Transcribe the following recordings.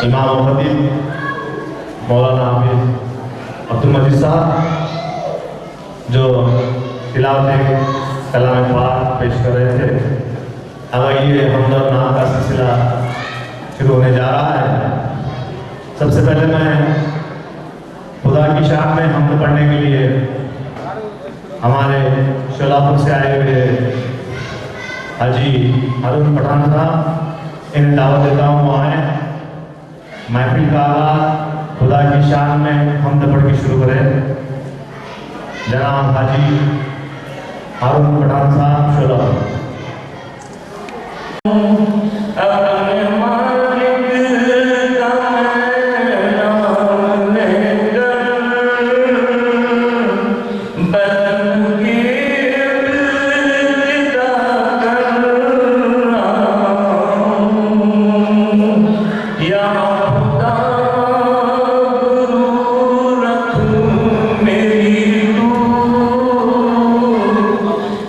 इमाम और खतीब मौलाना हाफिज अब्दुल मजीद साहब जो तिलावत कलाम पाक पेश कर रहे थे। अब ये हमद और नाम का सिलसिला शुरू होने जा रहा है। सबसे पहले मैं खुदा की शान में हमद पढ़ने के लिए हमारे शोलापुर से आए हुए हाजी हारून पठान साहब इन्हें दावत देता हूँ वो आए। महफिल का आगाज़ खुदा की शान में हमद पढ़ के शुरू करें। जनाब हाजी हारून पठान साहब शोलापुर।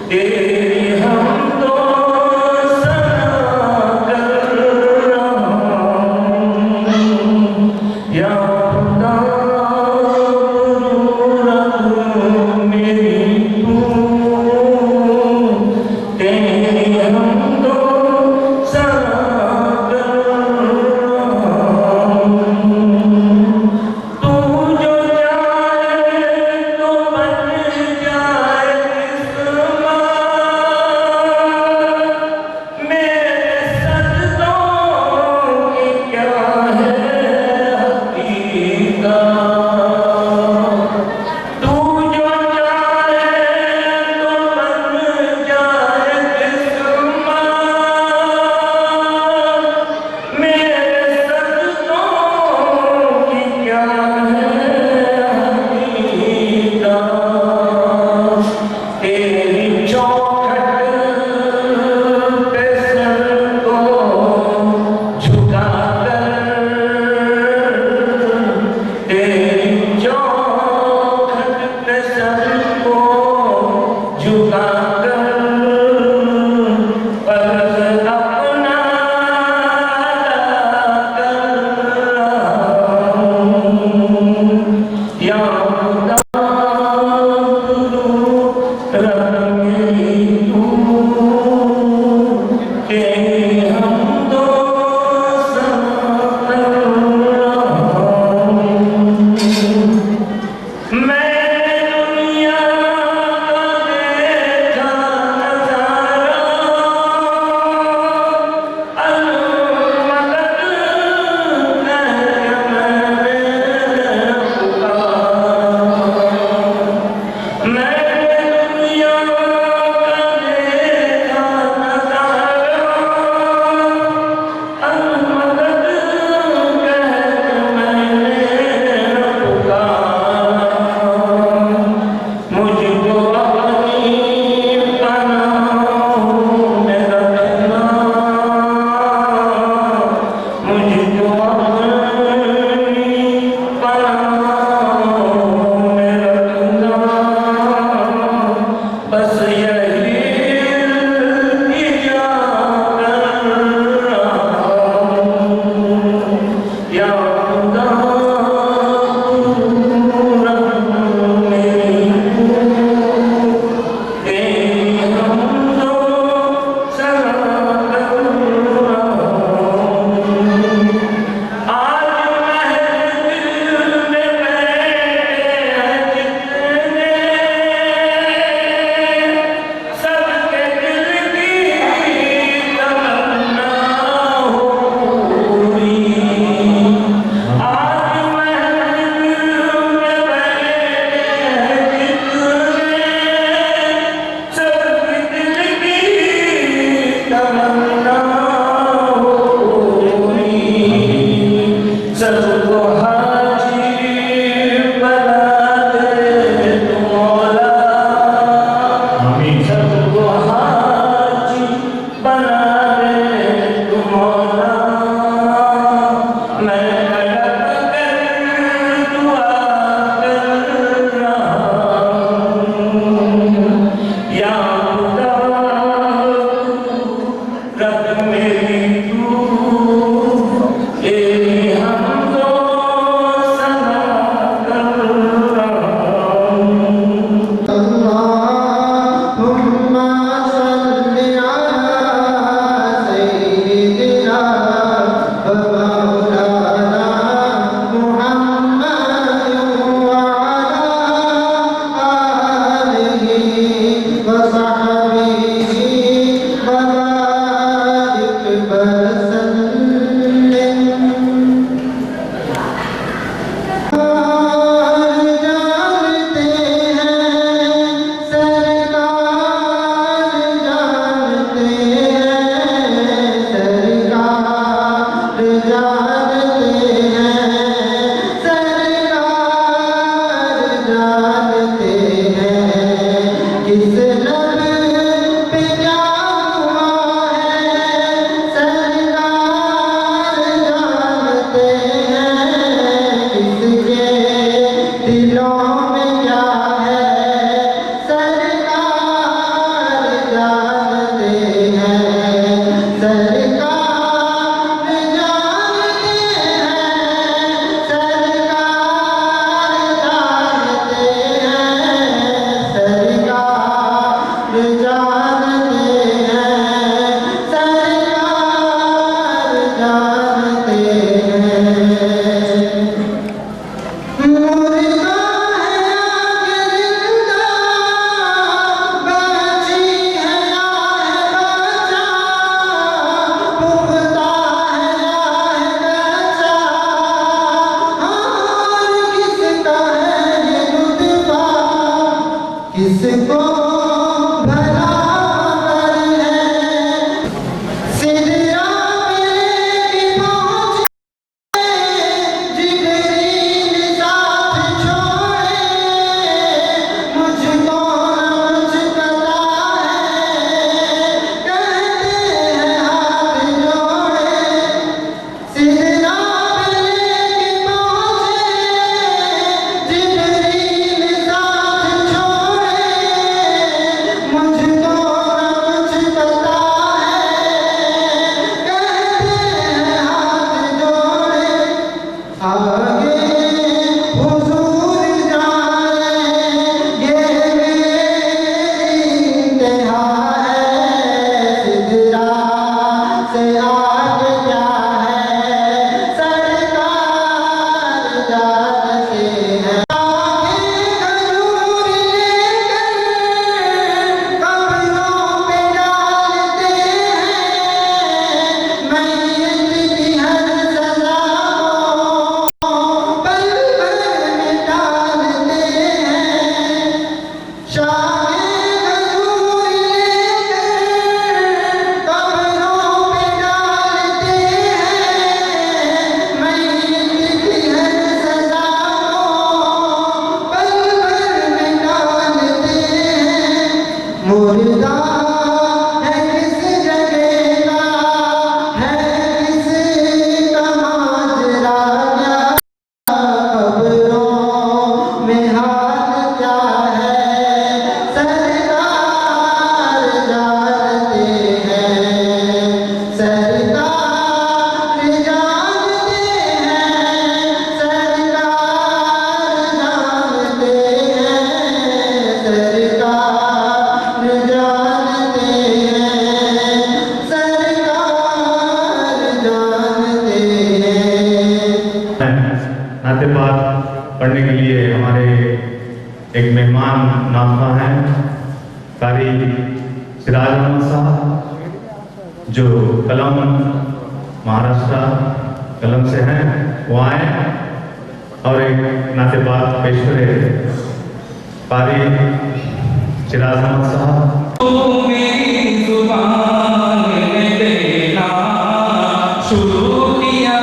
तेरी हम तो सना कर पढ़ने के लिए हमारे एक मेहमान नाज़िमा हैं कारी सिराज अहमद साहब जो कलम महाराष्ट्र कलम से हैं, वो आए और एक नाते बात पेश करे कारी सिराज अहमद साहब। देना शुरू किया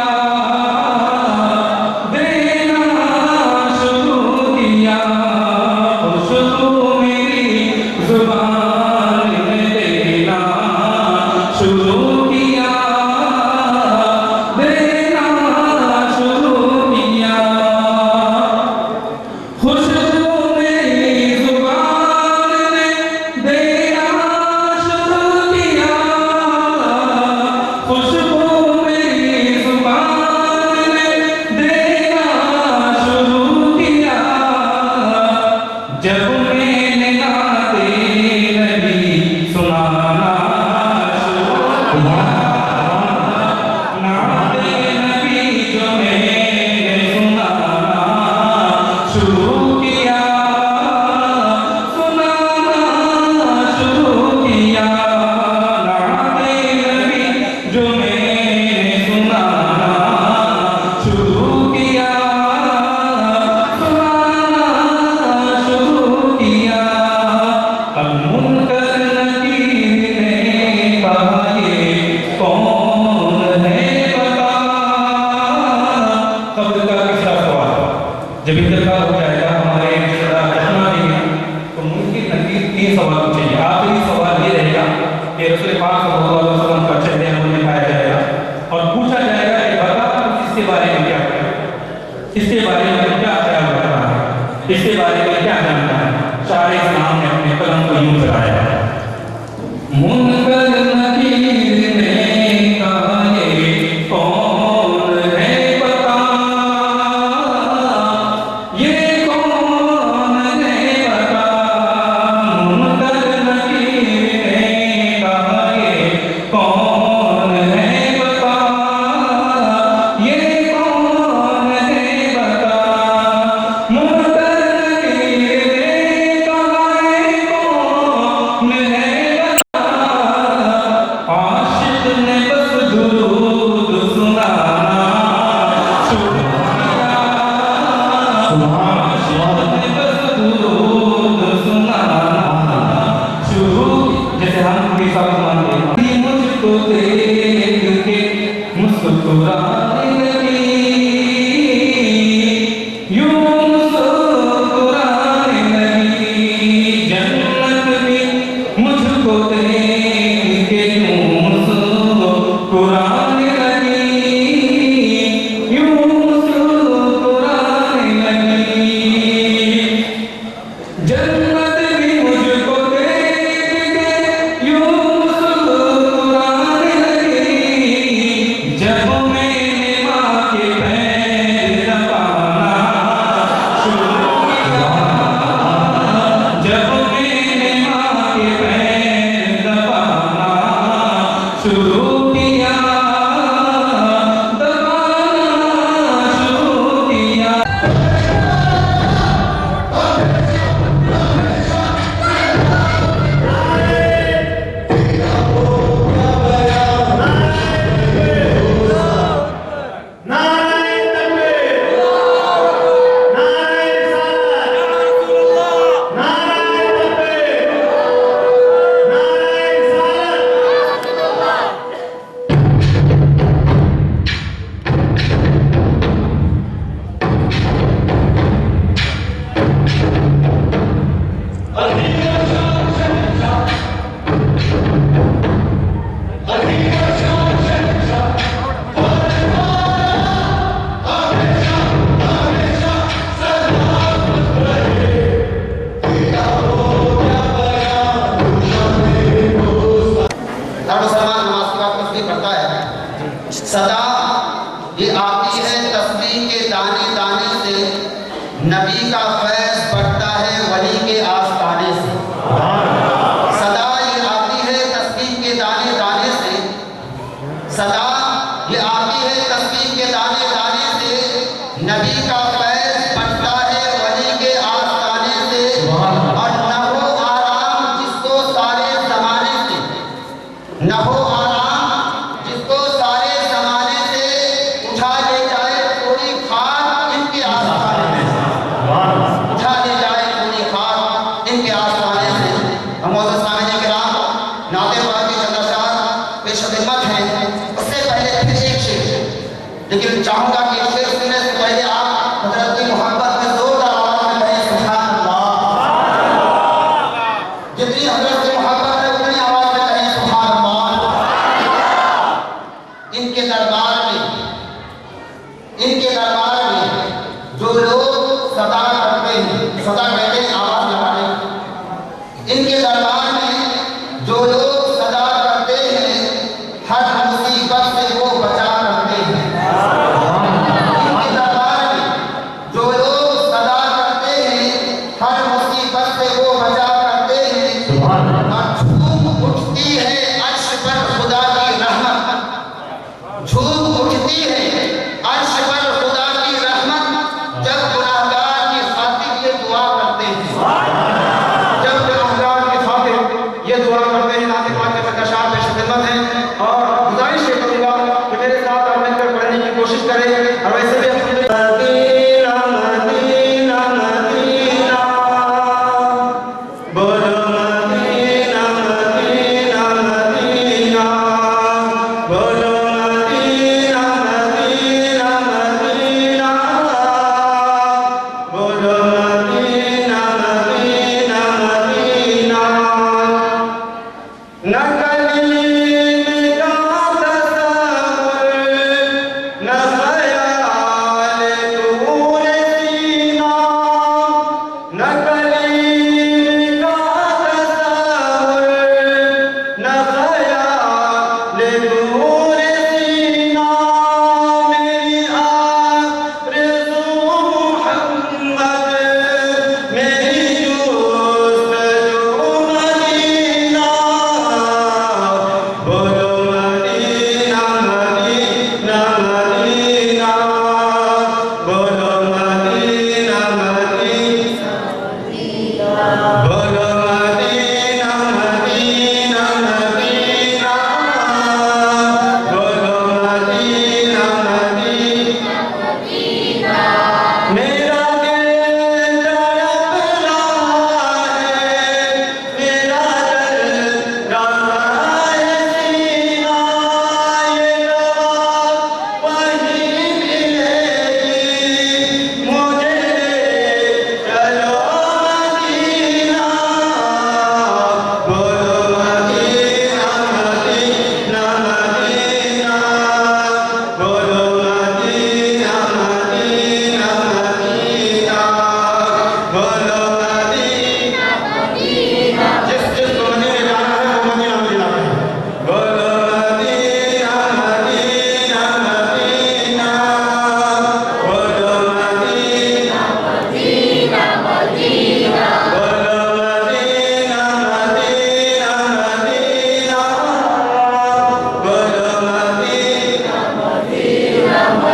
जब इंतकाल हो जाएगा हमारे घटना देंगे तो मुमकिन नबी 3 सवाल पूछेंगे। आखिरी सवाल ये रहेगा कि रसूल पाक सल्लल्लाहु अलैहि वसल्लम का चेहरे को दिखाया जाएगा और पूछा जाएगा कि बता इसके बारे में क्या है, इसके बारे में क्या ख्याल रख रहा है, इसके बारे में क्या जानता है। सारे इस्लाम ने अपने कलम को यूं चलाया है। मुनकर नकीर ने कहा ये कौन है पता, ये कौन है पता। मुनकर नकीर ने कहा ये कौन है पता, ये कौन है पता। मुनकर नकीर ने कहा ये कौन है पता। आशिक ने बस दुरूद सुनाना शुरू किया, आशिक ने बस दुरूद सुनाना शुरू। जैसे हम भी सब मानते हैं मुझको देख के मुस्कुराने लगी, यूं मुस्कुराने लगी। जन्नत भी मुझको देख के यूं मुस्कुराने लगी, यूं मुस्कुराने लगी। जन्नत भी मुझको देख के यूं मुस्कुराने लगी। जब मैंने माँ के पैर दबाना शुरू किया, जब मैंने माँ के पैर दबाना शुरू किया, दबाना शुरू किया। नारे तकबीर, नारे रिसालत, नारे तकबीर, नारे रिसालत। हर मुसलमान नमाज के बाद तस्बीह पढ़ता है। सदा ये आती है तस्बीह के दाने दाने से, नबी का फैज़ बढ़ता है वली के आस्ताने से। सदा ये आती है तस्बीह के दाने दाने से, सदा ये आती है तस्बीह के दाने दाने से, नबी का फैज़ बढ़ता है वली के आस्ताने से। और न हो आराम जिसको सारे ज़माने से, न हो आराम जिसको सारे ज़माने से, उठा ले जाए थोड़ी खाक इनके आस्ताने से, उठा ले जाए थोड़ी खाक इनके आस्ताने से। हम मोअज़्ज़ज़ सामईन किराम, नाते पाक के चंद अशआर पेश खिदमत हैं। उससे पहले फिर एक शेर, लेकिन चाहूँगा कि इस शेर सुनने से पहले आप हज़रत की मोहब्बत में ज़ोरदार आवाज़ में कहें सुभान अल्लाह। जितनी हज़रत की मोहब्बत है उतनी आवाज़ में कहें सुभान अल्लाह। इनके दरबार में, इनके दरबार में जो लोग सदा करते हैं, सदा कहते हैं आवाज़ लगाने, इनके दरबार में जो लोग सदा करते हैं, हर मुसीबत से वो बचा करते हैं। इनके दरबार में जो लोग सदा करते हैं, हर मुसीबत से वो बचा करते हैं। और झूम उठती है अर्श पर खुदा की रहमत, झूम उठती है अर्श पर खुदा की रहमत, जब गुनाहगार की खातिर ये दुआ करते हैं, जब गुनाहगार की खातिर ये दुआ करते हैं। नाते पाक के अशआर पेश खिदमत हैं और गुजारिश ये करूँगा कि मेरे साथ आप मिलकर पढ़ने की कोशिश करें। और वैसे भी मदीना मदीना मदीना बोलो, मदीना मदीना मदीना बोलो, मदीना मदीना मदीना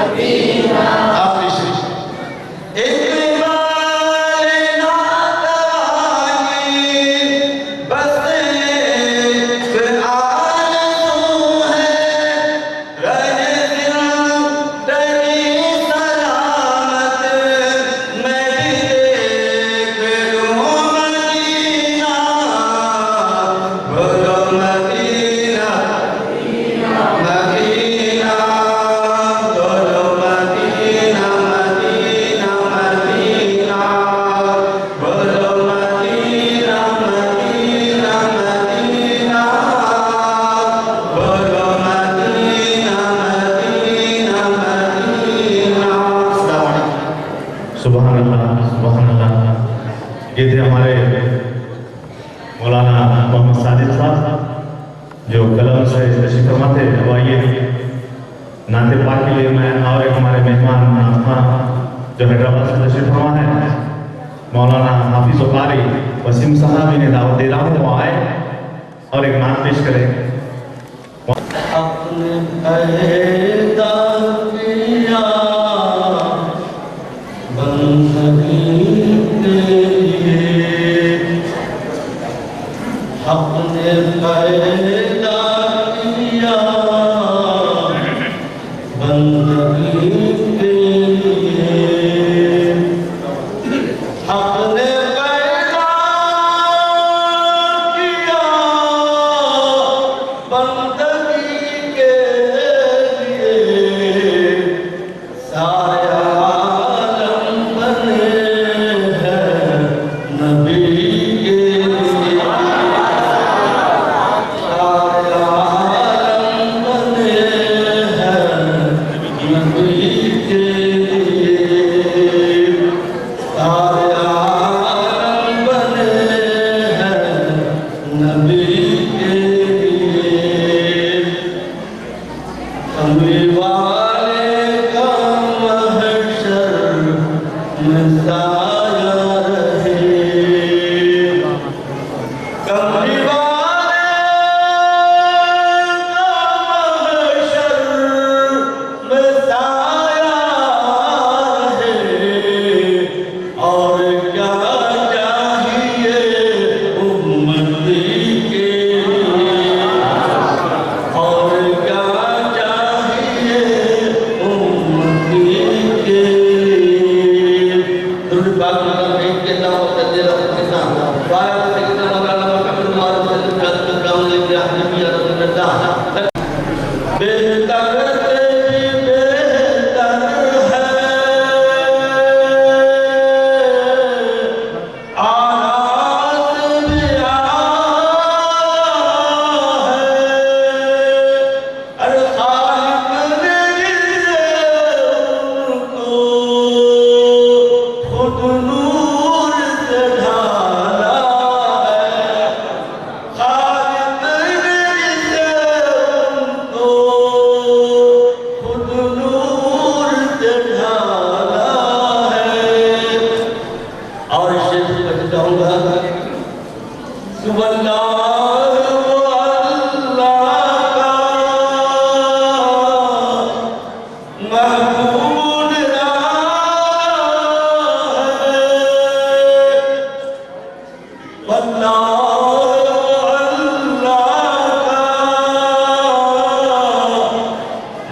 आखिरी शेर। इकबाल नादानी बस एक आरज़ू है, रहे ज़िंदगी सलामत मैं भी देख लूँ मदीना, बोलो मदीना मदीना, बोलो मदीना मदीना मदीना, बोलो मदीना मदीना मदीना, बोलो मदीना मदीना मदीना। सुभान अल्लाह, सुभान अल्लाह। ये थे हमारे मौलाना मोहम्मद साजिद साहब जो कलम से तशरीफ फरमा थे। अब आइए नाते पाक के लिए मैं और एक हमारे मेहमान नाज़मा जो हैदराबाद से तशरीफ फरमा है मौलाना हाफिज़ कारी वसीम साहब, इन्हें दावत दे रहा हूँ वो आए और एक नात पेश करें। अपने पैदा किया बंदगी के लिए, अपने पैदा किया बंदगी के लिए, अपने पैदा किया बंदगी के लिए, साया आलम बने हैं नबी के लिए, साया आलम बने हैं नबी के लिए, साया आलम बने हैं नबी के लिए। कमली वाले का महशर में साया रहे, कमली वाले का महशर में साया रहे, और क्या चाहिए उम्मती के लिए, और क्या चाहिए उम्मती के लिए। दुर्ग पाक में भेज के दावत दे रहा हूँ किसान वायरस से कितना मौलाना मुहम्मद मारूफ से ग्राम लेके आने की आदत करता है। बेहतर से भी बेहतर है, आरास भी आया है, अरे खालिक ने जिसे उनको खुद नूर से ढाला है, खालिक ने जिसे उनको खुद नूर से ढाला है। और शेर बच जाऊंगा सुबल्लाह अल्लाह का महबूब है, अल्लाह अल्लाह का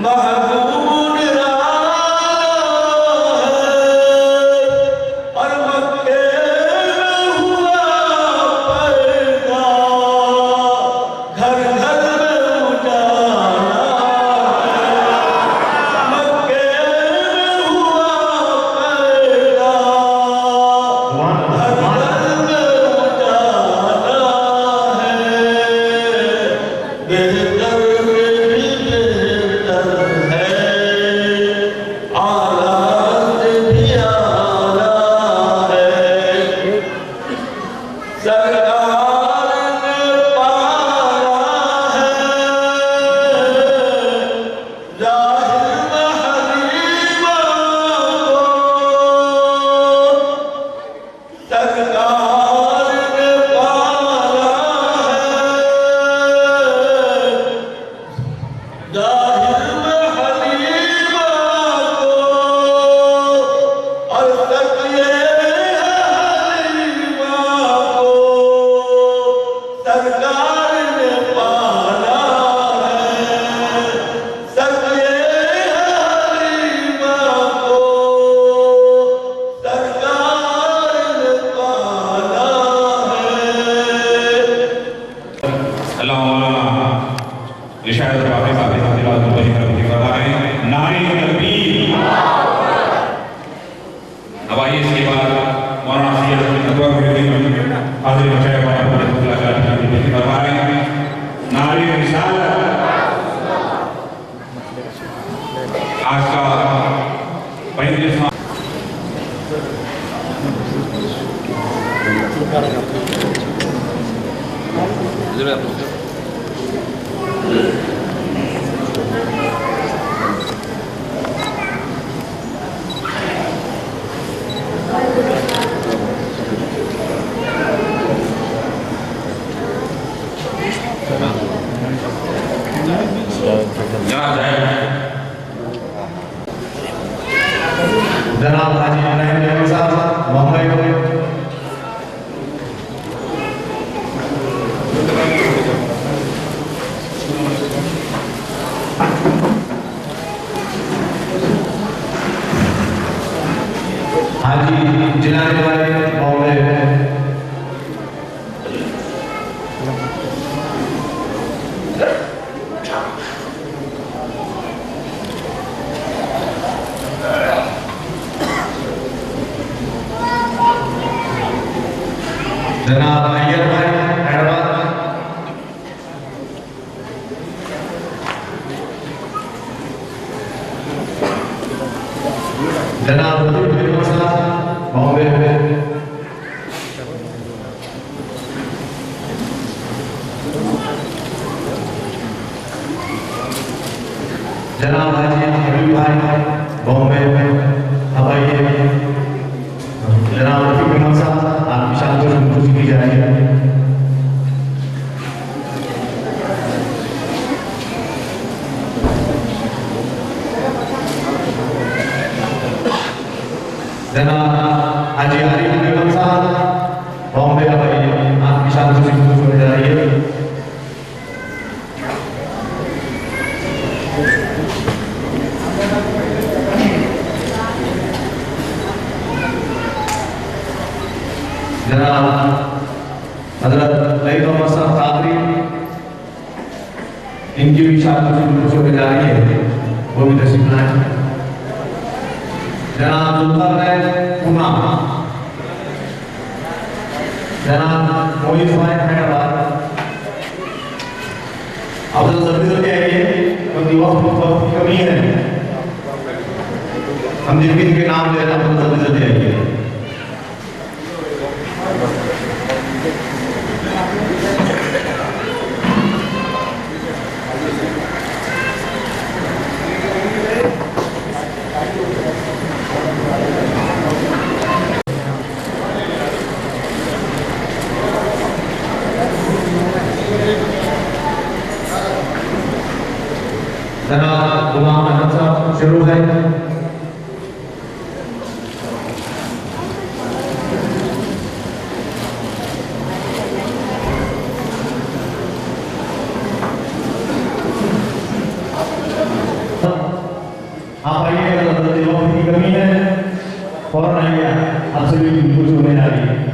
महबूब है, और मक्के में हुआ पैदा, घर घर में उजाला है, मक्के में వైద్య जनाब हाजी इब्राहिम जैन साहब मुंबई हाजी जिलानी भाई बॉम्बे जनाब अय्यर भाई हैदराबाद जनाब रफीक साहब बॉम्बे जनाब हाजी हबीब भाई बॉम्बे अब आइए जनाब रफीक साहब आपकी शान को खुशी की जा रही है जनाब हाजी आरिफ बेगम साहब बॉम्बे अब आइए आपकी शान को खुशी की जा रही है जनाब हजरत लईद मोहम्मद साहब कादरी इनकी भी शादी शुरू जा रही है वो भी तशरीफ लाए जनाब जुल्फर पूना जनाब मोइज भाई हैदराबाद अब तो जल्दी जल्दी आइए क्योंकि वक्त की कमी है हम जिनके नाम ले रहे हैं तो जल्दी जल्दी आइए जनाब गुलाम अहमद साहब शुरू है आप आइए वक्त की कमी है फौरन आइए आपसे भी कुछ होने जा रही है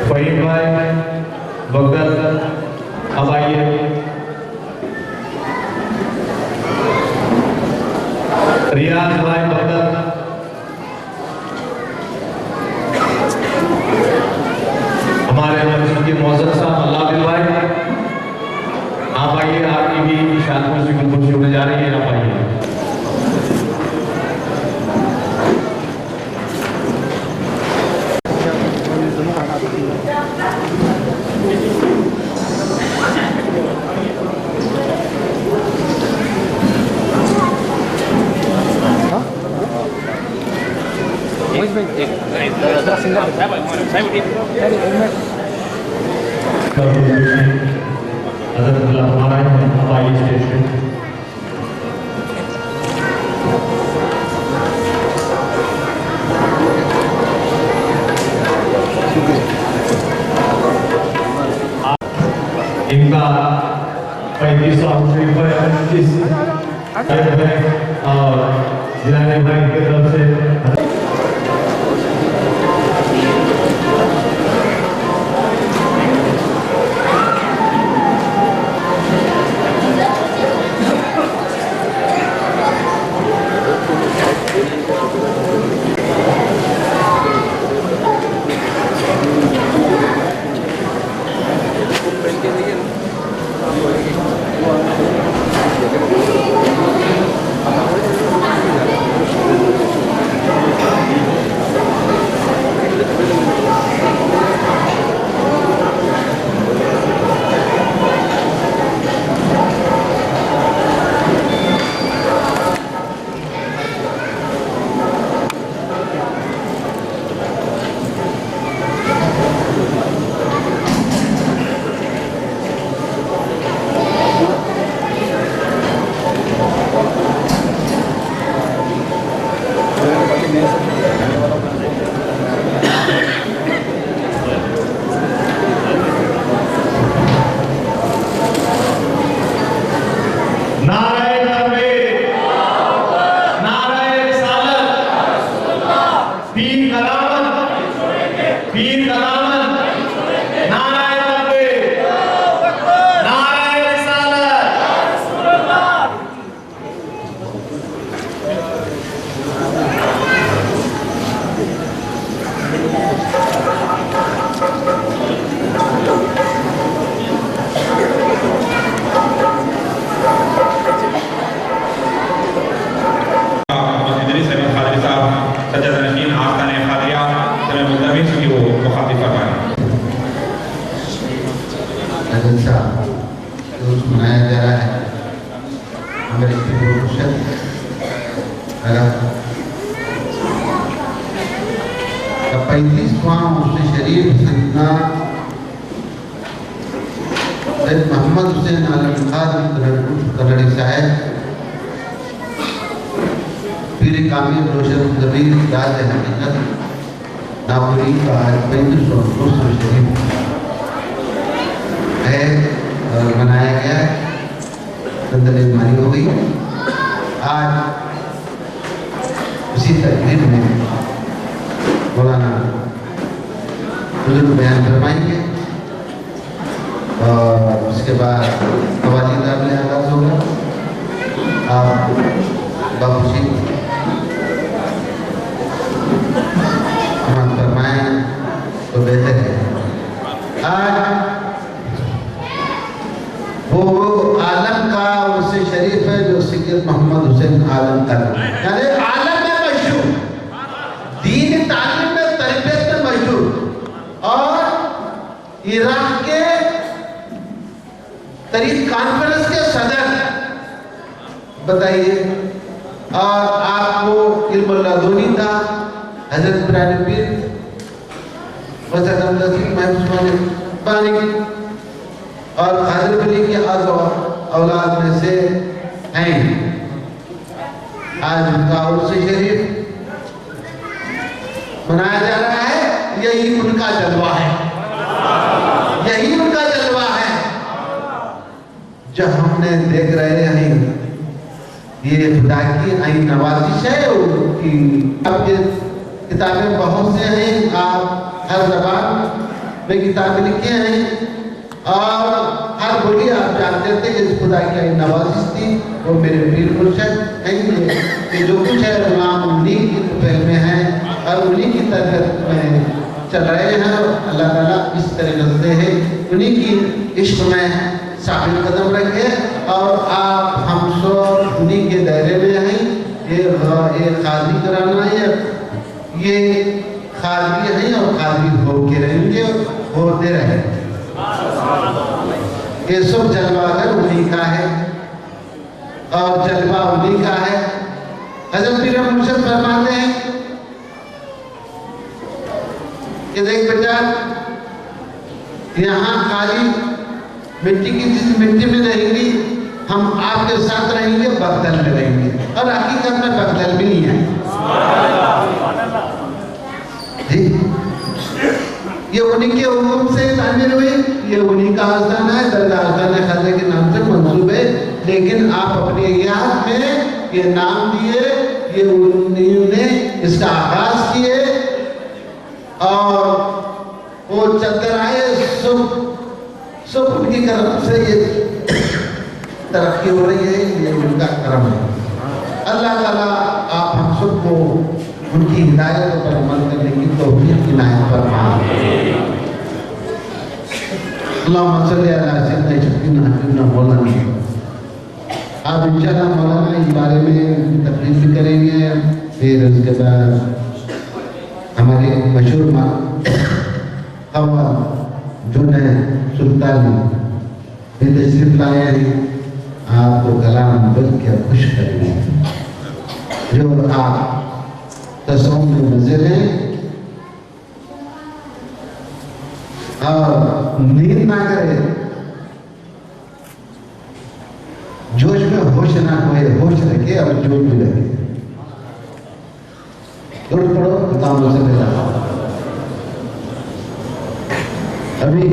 फहीम भाई बगदाद अब आइए रियाज भाई बगदाद हमारे मस्जिद के मौजूद साहब अल्लाह दिल भाई आप आइए आपकी भी शादी में खुशी होने जा रही है आप आइए हवाई स्टेशन इनका 35वां शरीफ है और जिलानी भाई की तरफ से 35वां उर्स शरीफ सैयदना सैयद मोहम्मद हुसैन आलम खान कन्नड़ी साहब पीर कामिल रोशन जबीर राज हकीकत नापुरी का 35वां उर्स शरीफ है और मनाया गया। मानी हो गई। आज उसी तकरीर में मौलाना बुजुर्ग बयान फरमाएंगे और उसके बाद कवाली काबिल आगाज होगा। आप बाबूजी फरमाएं तो बेहतर है। आज वो आलम का उससे शरीफ है जो सैयद मोहम्मद हुसैन आलम का यानी आलम में मशहूर, दीन तालीम में तरबियत में मशहूर और इराक के तरीक कॉन्फ्रेंस के सदर बताइए। और आपको इल्म लदुनी था हजरत पुराने पीर और खादिर वली के औलाद में से हैं। आज उनका उर्स शरीफ मनाया जा रहा है। यही उनका जलवा है, यही उनका जलवा है जो हमने देख रहे हैं। ये खुदा की आई नवाजिश है कि आपके किताबें बहुत से हैं, आप हर ज़बान में किताबें लिखे हैं और हर बोली आप जानते थे कि इस खुदा की नवाजिश थी। वो मेरे पीर मुर्शद हैं कि जो कुछ है गुलाम उन्हीं की पहल में है और उन्हीं की तरबियत में चल रहे हैं। अल्लाह ताला इस तरह से है उन्हीं की इश्क में साबित कदम रखे और आप हम सब उन्हीं के दायरे में हैं। ये खादी कराना है, ये खादी है और खादी होके रहेंगे, होते रहे। ये सब जलवागर उन्हीं का है और जलवा उन्हीं का है। हज़रत पीर मुर्शिद फरमाते हैं कि देख बेटा, यहाँ खाली मिट्टी की जिस मिट्टी में रहेंगी हम आपके साथ रहेंगे, बगदल में रहेंगे। और हकीकत में बगदल भी नहीं है। ये उन्हीं के हुक्म से तामीर हुई, ये उन्हीं का आस्थान है, दरगाह आस्थान खाजा के नाम से मंसूब है। लेकिन आप अपने याद में ये नाम दिए, ये उन्हीं ने इसका आगाज किए और वो चलते आए। सब उनकी तरफ से ये तरक्की हो रही है, ये उनका करम है। अल्लाह ताला आप हम सबको उनकी हिदायत पर अमल करने की तौफीक इनायत फरमाए। अल्लाहुम्मा सल्ली अला सय्यिदना मौलाना। आप इंशाअल्लाह मौलाना इस बारे में तकरीर भी करेंगे। फिर उसके बाद हमारे मशहूर खवा जुनैद सुल्तानी भी तशरीफ लाए हैं। आपको कलाम बोल के खुश करेंगे जो आप तस्वुर में मजे लें और नींद ना करे, जोश में होश ना खोए, होश रखे और जोश भी रखे। दुरूद पढ़ो काम से मिला। अभी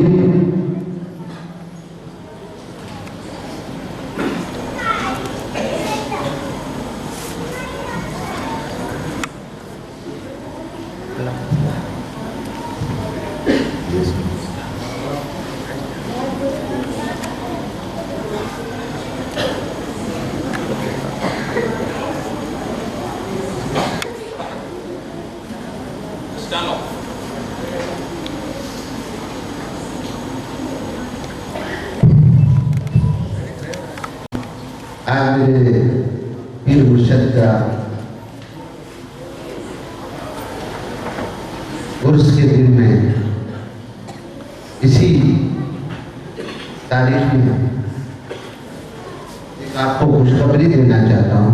आज मेरे पीर मुर्शिद का उर्स के दिन में इसी तारीख में एक आपको खुशखबरी देना चाहता हूँ